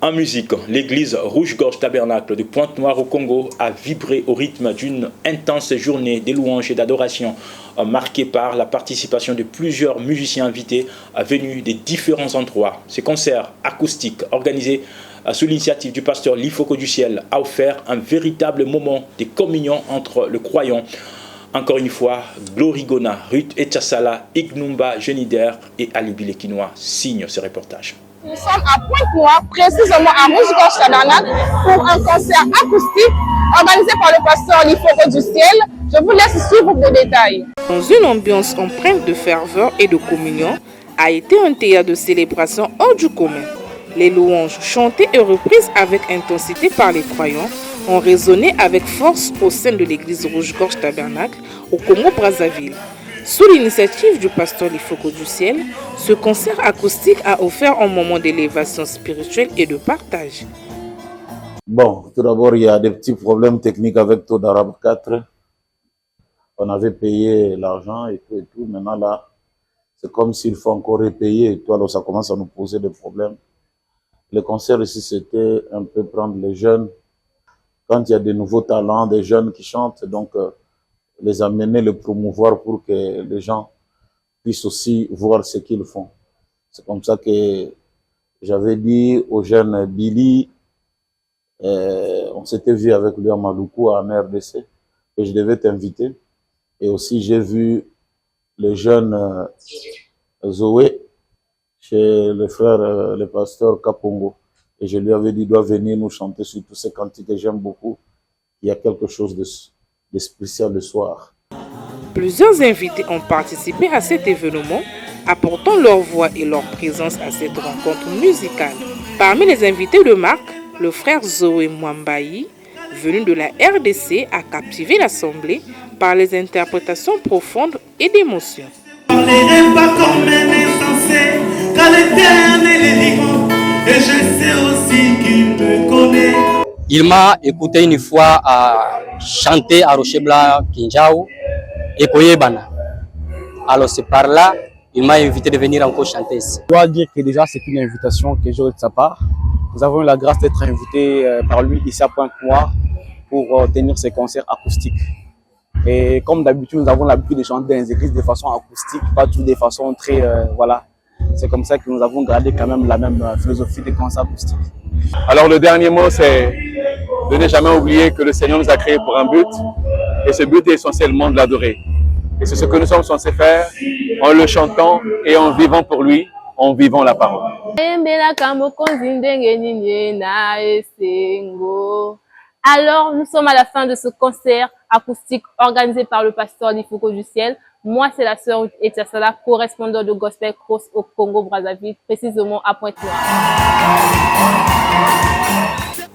En musique, l'église Rouge-Gorge Tabernacle de Pointe-Noire au Congo a vibré au rythme d'une intense journée des louanges et d'adoration marquée par la participation de plusieurs musiciens invités venus des différents endroits. Ce concert acoustique organisé sous l'initiative du pasteur Lifoko du Ciel a offert un véritable moment de communion entre le croyant. Encore une fois, Glorigona, Ruth Etchassala, Ignumba Genider et Ali Bilekinois signent ce reportage. Nous sommes à Pointe-Noire, précisément à Rouge-Gorge Tabernacle, pour un concert acoustique organisé par le pasteur Lifoko du Ciel. Je vous laisse suivre les détails. Dans une ambiance empreinte de ferveur et de communion, a été un théâtre de célébration hors du commun. Les louanges chantées et reprises avec intensité par les croyants ont résonné avec force au sein de l'église Rouge-Gorge Tabernacle au Congo-Brazzaville. Sous l'initiative du pasteur Lifoko du Ciel, ce concert acoustique a offert un moment d'élévation spirituelle et de partage. Bon, tout d'abord, il y a des petits problèmes techniques avec Taux d'Arabe 4. On avait payé l'argent et tout. Maintenant, là, c'est comme s'il faut encore repayer et tout. Alors, ça commence à nous poser des problèmes. Le concert ici, c'était un peu prendre les jeunes. Quand il y a des nouveaux talents, des jeunes qui chantent, donc les amener, les promouvoir pour que les gens puissent aussi voir ce qu'ils font. C'est comme ça que j'avais dit au jeune Billy, on s'était vu avec lui à Maluku, en RDC, que je devais t'inviter. Et aussi, j'ai vu le jeune Zoé chez le frère, le pasteur Kapongo. Et je lui avais dit, il doit venir nous chanter sur tous ces cantiques que j'aime beaucoup. Il y a quelque chose de spécial le soir. Plusieurs invités ont participé à cet événement, apportant leur voix et leur présence à cette rencontre musicale. Parmi les invités de marque, le frère Zoé Mwambayi, venu de la RDC, a captivé l'assemblée par les interprétations profondes et d'émotions. Et je sais aussi qu'il me connaît. Il m'a écouté une fois à chanter à Rochebla, Kinjao et Koyebana. Alors c'est par là, il m'a invité de venir encore chanter ici. Je dois dire que déjà c'est une invitation que j'ai de sa part. Nous avons eu la grâce d'être invités par lui ici à Pointe-Noire pour tenir ces concerts acoustiques. Et comme d'habitude, nous avons l'habitude de chanter dans les églises de façon acoustique, pas tout de façon très... voilà. C'est comme ça que nous avons gardé quand même la même philosophie des concerts acoustiques. Alors le dernier mot, c'est de ne jamais oublier que le Seigneur nous a créés pour un but. Et ce but est essentiellement de l'adorer. Et c'est ce que nous sommes censés faire en le chantant et en vivant pour lui, en vivant la parole. Alors, nous sommes à la fin de ce concert acoustique organisé par le pasteur Lifoko du Ciel. Moi, c'est la sœur Etchassala, correspondante de Gospel Cross au Congo-Brazzaville, précisément à Pointe-Noire.